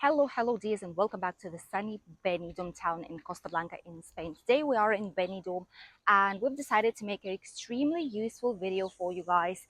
Hello, dears, and welcome back to the sunny Benidorm town in Costa Blanca in Spain. Today we are in Benidorm, and we've decided to make an extremely useful video for you guys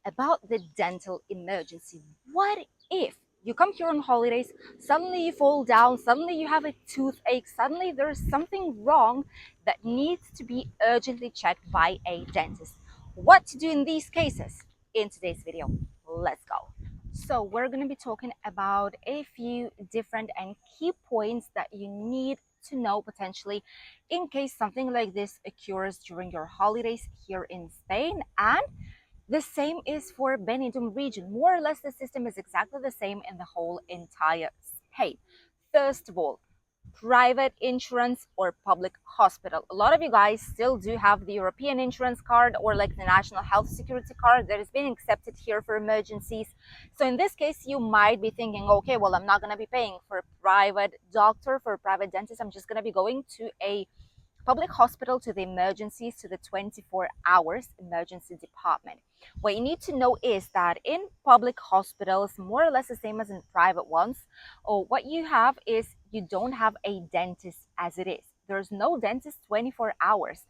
about the dental emergency. What if you come here on holidays, suddenly you fall down, suddenly you have a toothache, suddenly there's something wrong that needs to be urgently checked by a dentist? What to do in these cases? In today's video, let's go. So we're going to be talking about a few different and key points that you need to know potentially in case something like this occurs during your holidays here in Spain. And the same is for Benidorm region. More or less the system is exactly the same in the whole entire Spain. First of all, private insurance or public hospital. A lot of you guys still do have the European insurance card or like the national health security card that has been accepted here for emergencies. So in this case, you might be thinking, okay, well, I'm not going to be paying for a private doctor, for a private dentist. I'm just going to be going to a public hospital, to the emergencies, to the 24 hours emergency department. What you need to know is that in public hospitals, more or less the same as in private ones, or what you have is you don't have a dentist as it is. There's no dentist 24 hours.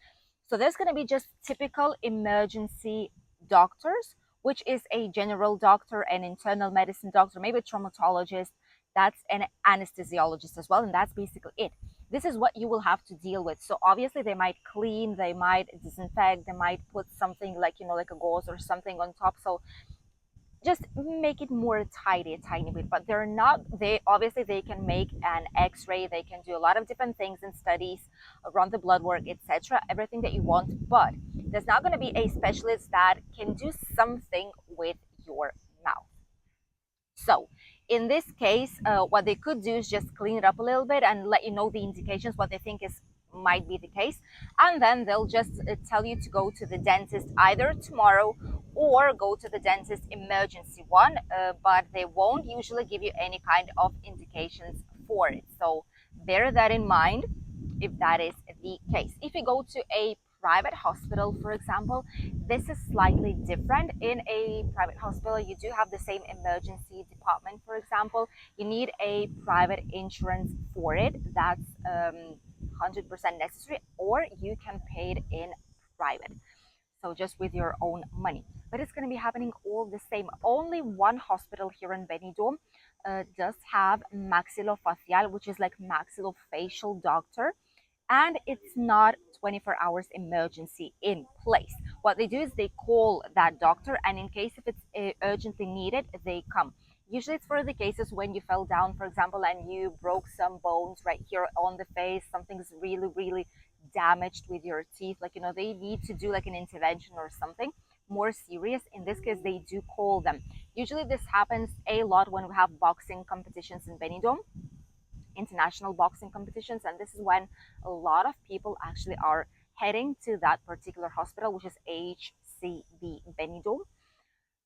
So there's going to be just typical emergency doctors, which is a general doctor, an internal medicine doctor, maybe a traumatologist, that's an anesthesiologist as well, and that's basically it. This is what you will have to deal with. So obviously they might clean, they might disinfect, they might put something like, like a gauze or something on top. So just make it more tidy a tiny bit, but they obviously they can make an x-ray, they can do a lot of different things and studies, run the blood work, etc., everything that you want, but there's not going to be a specialist that can do something with your mouth. So in this case, what they could do is just clean it up a little bit and let you know the indications, what they think is might be the case. And then they'll just tell you to go to the dentist either tomorrow or go to the dentist emergency one, but they won't usually give you any kind of indications for it. So bear that in mind if that is the case. If you go to a private hospital, for example, this is slightly different. In a private hospital, you do have the same emergency department, for example. You need a private insurance for it. That's 100% necessary, or you can pay it in private. So just with your own money. But it's going to be happening all the same. Only one hospital here in Benidorm does have maxillofacial, which is like maxillofacial doctor, and it's not 24 hours emergency in place. What they do is they call that doctor, and in case if it's urgently needed, they come. Usually it's for the cases when you fell down, for example, and you broke some bones right here on the face, something's really damaged with your teeth, like they need to do like an intervention or something more serious. In this case, they do call them. Usually this happens a lot when we have boxing competitions in Benidorm, international boxing competitions, and this is when a lot of people actually are heading to that particular hospital, which is HCB Benidorm,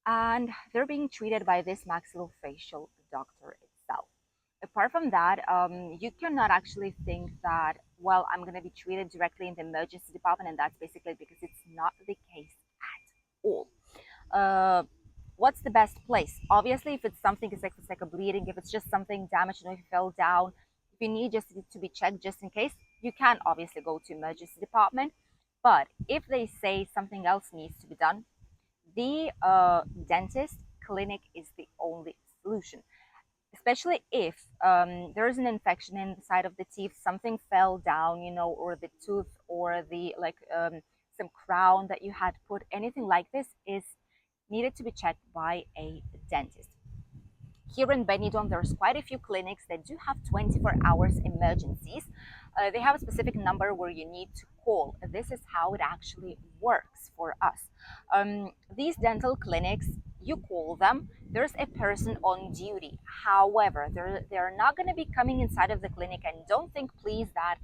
and they're being treated by this maxillofacial doctor itself. Apart from that, you cannot actually think that, well, I'm going to be treated directly in the emergency department, and that's basically because it's not the case at all. uh, what's the best place? Obviously, if it's something, it's like a bleeding, if it's just something damaged, if you fell down, if you need just to be checked just in case, you can obviously go to emergency department. But if they say something else needs to be done, the dentist clinic is the only solution. Especially if there is an infection in the side of the teeth, something fell down, or the tooth, or the some crown that you had put, anything like this is needed to be checked by a dentist. Here in Benidorm, there's quite a few clinics that do have 24 hours emergencies. They have a specific number where you need to call. This is how it actually works for us. These dental clinics, you call them, there's a person on duty. However, they're not going to be coming inside of the clinic, and don't think, please, that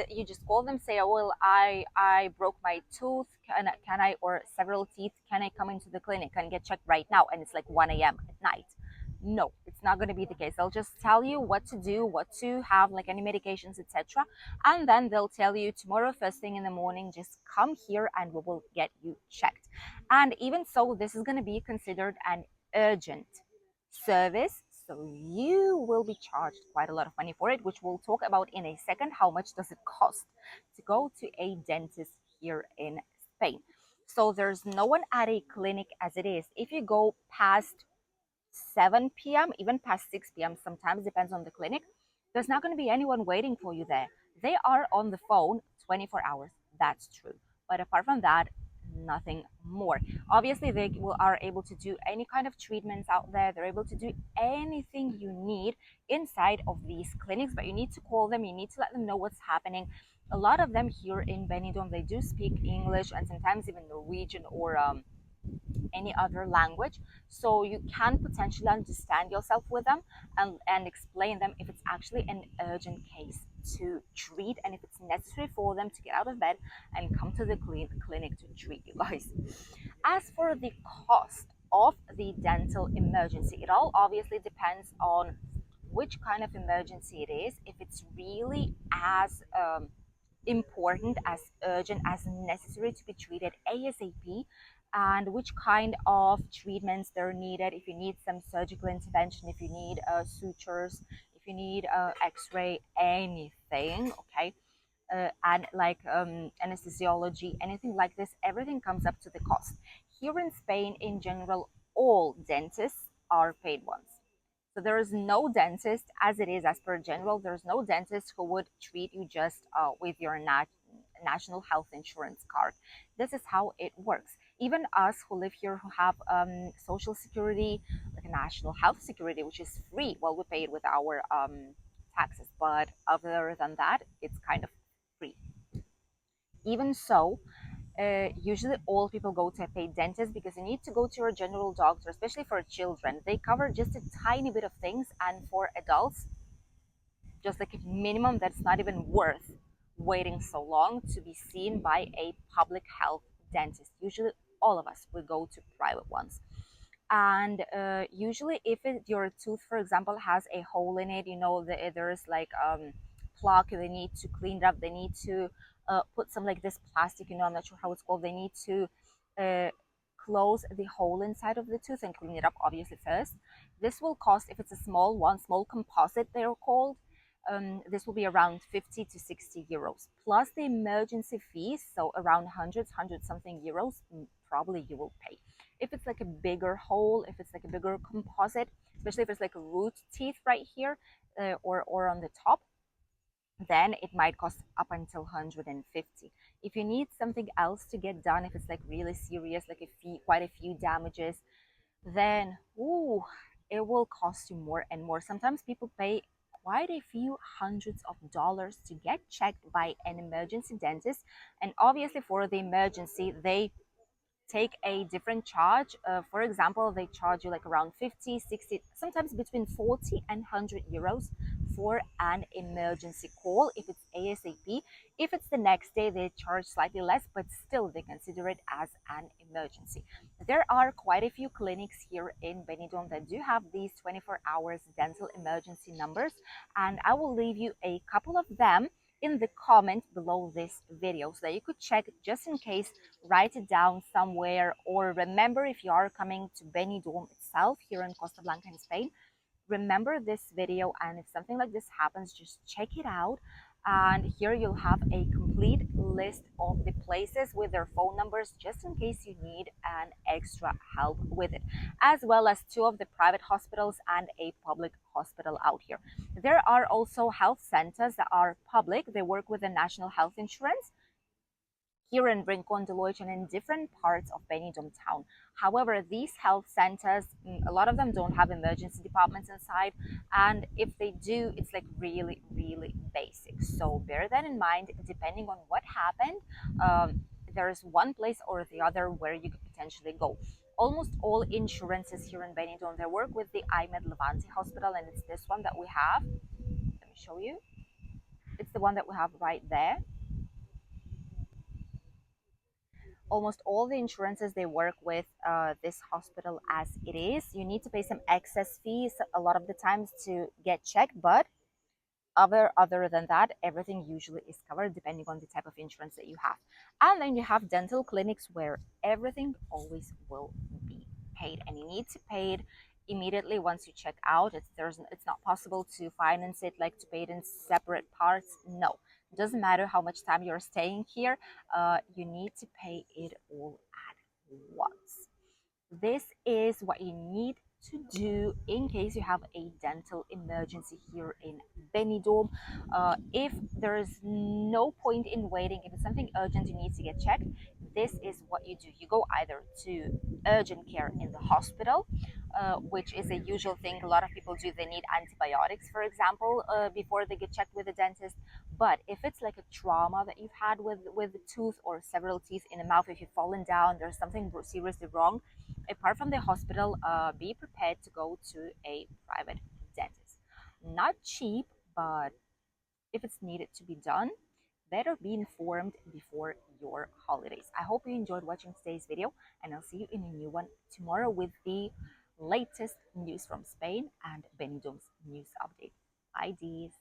you just call them, say, oh, well, I broke my tooth, can I, or several teeth, can I come into the clinic and get checked right now, and it's like 1 a.m. at night? No, it's not going to be the case. They'll just tell you what to do, what to have, like any medications, etc., and then they'll tell you tomorrow first thing in the morning, just come here and we will get you checked. And even so, this is going to be considered an urgent service. So you will be charged quite a lot of money for it, which we'll talk about in a second. How much does it cost to go to a dentist here in Spain? So there's no one at a clinic as it is. If you go past 7 p.m., even past 6 p.m., sometimes depends on the clinic, there's not going to be anyone waiting for you there. They are on the phone 24 hours. That's true. But apart from that, nothing more. Obviously, are able to do any kind of treatments out there. They're able to do anything you need inside of these clinics, but you need to call them. You need to let them know what's happening. A lot of them here in Benidorm, they do speak English and sometimes even Norwegian or any other language, so you can potentially understand yourself with them and explain them if it's actually an urgent case to treat and if it's necessary for them to get out of bed and come to the clinic to treat you guys. As for the cost of the dental emergency, it all obviously depends on which kind of emergency it is. If it's really as important, as urgent, as necessary to be treated ASAP, and which kind of treatments they're needed. If you need some surgical intervention, if you need sutures, if you need X-ray, anything, okay, and like anesthesiology, anything like this, everything comes up to the cost. Here in Spain, in general, all dentists are paid once. So there is no dentist, as it is as per general, there's no dentist who would treat you just with your national health insurance card. This is how it works. Even us who live here, who have social security, like a national health security, which is free, well, we pay it with our taxes, but other than that, it's kind of free. Even so, usually all people go to a paid dentist because you need to go to your general doctor, especially for children. They cover just a tiny bit of things, and for adults, just like a minimum that's not even worth waiting so long to be seen by a public health dentist. Usually, all of us will go to private ones. And usually, if your tooth, for example, has a hole in it, there's like plaque, they need to clean it up, they need to put some like this plastic, I'm not sure how it's called, they need to uh, close the hole inside of the tooth and clean it up obviously first. This will cost, if it's a small one, small composite they're called, this will be around 50 to 60 euros plus the emergency fees, so around 100 something euros probably you will pay. If it's like a bigger hole, if it's like a bigger composite, especially if it's like a root teeth right here, or on the top, then it might cost up until 150. If you need something else to get done, if it's like really serious, like quite a few damages, then it will cost you more and more. Sometimes people pay quite a few hundreds of dollars to get checked by an emergency dentist, and obviously for the emergency they take a different charge. For example, they charge you like around 50, 60, sometimes between 40 and 100 euros for an emergency call if it's ASAP. If it's the next day, they charge slightly less, but still they consider it as an emergency. There are quite a few clinics here in Benidorm that do have these 24 hours dental emergency numbers, and I will leave you a couple of them in the comment below this video so that you could check just in case, write it down somewhere, or remember if you are coming to Benidorm itself here in Costa Blanca in Spain, remember this video, and if something like this happens, just check it out. And here you'll have a complete list of the places with their phone numbers just in case you need an extra help with it, as well as two of the private hospitals and a public hospital out here. There are also health centers that are public. They work with the national health insurance here in Rincon de Loix and in different parts of Benidorm town. However, these health centers, a lot of them don't have emergency departments inside, and if they do, it's like really, really basic. So bear that in mind. Depending on what happened, there's one place or the other where you could potentially go. Almost all insurances here in Benidorm, they work with the IMED Levante Hospital, and it's this one that we have. Let me show you. It's the one that we have right there. Almost all the insurances, they work with this hospital as it is. You need to pay some excess fees a lot of the times to get checked, but other than that, everything usually is covered depending on the type of insurance that you have. And then you have dental clinics where everything always will be paid, and you need to pay it immediately once you check out. It's not possible to finance it, like to pay it in separate parts. No, it doesn't matter how much time you're staying here. You need to pay it all at once. This is what you need to do in case you have a dental emergency here in Benidorm. If there is no point in waiting, if it's something urgent you need to get checked, this is what you do. You go either to urgent care in the hospital, which is a usual thing a lot of people do. They need antibiotics, for example, before they get checked with the dentist. But if it's like a trauma that you've had with the tooth or several teeth in the mouth, if you've fallen down, there's something seriously wrong, apart from the hospital, be prepared to go to a private dentist. Not cheap, but if it's needed to be done, better be informed before your holidays. I hope you enjoyed watching today's video, and I'll see you in a new one tomorrow with the latest news from Spain and Benidorm's news update. Bye, Dees.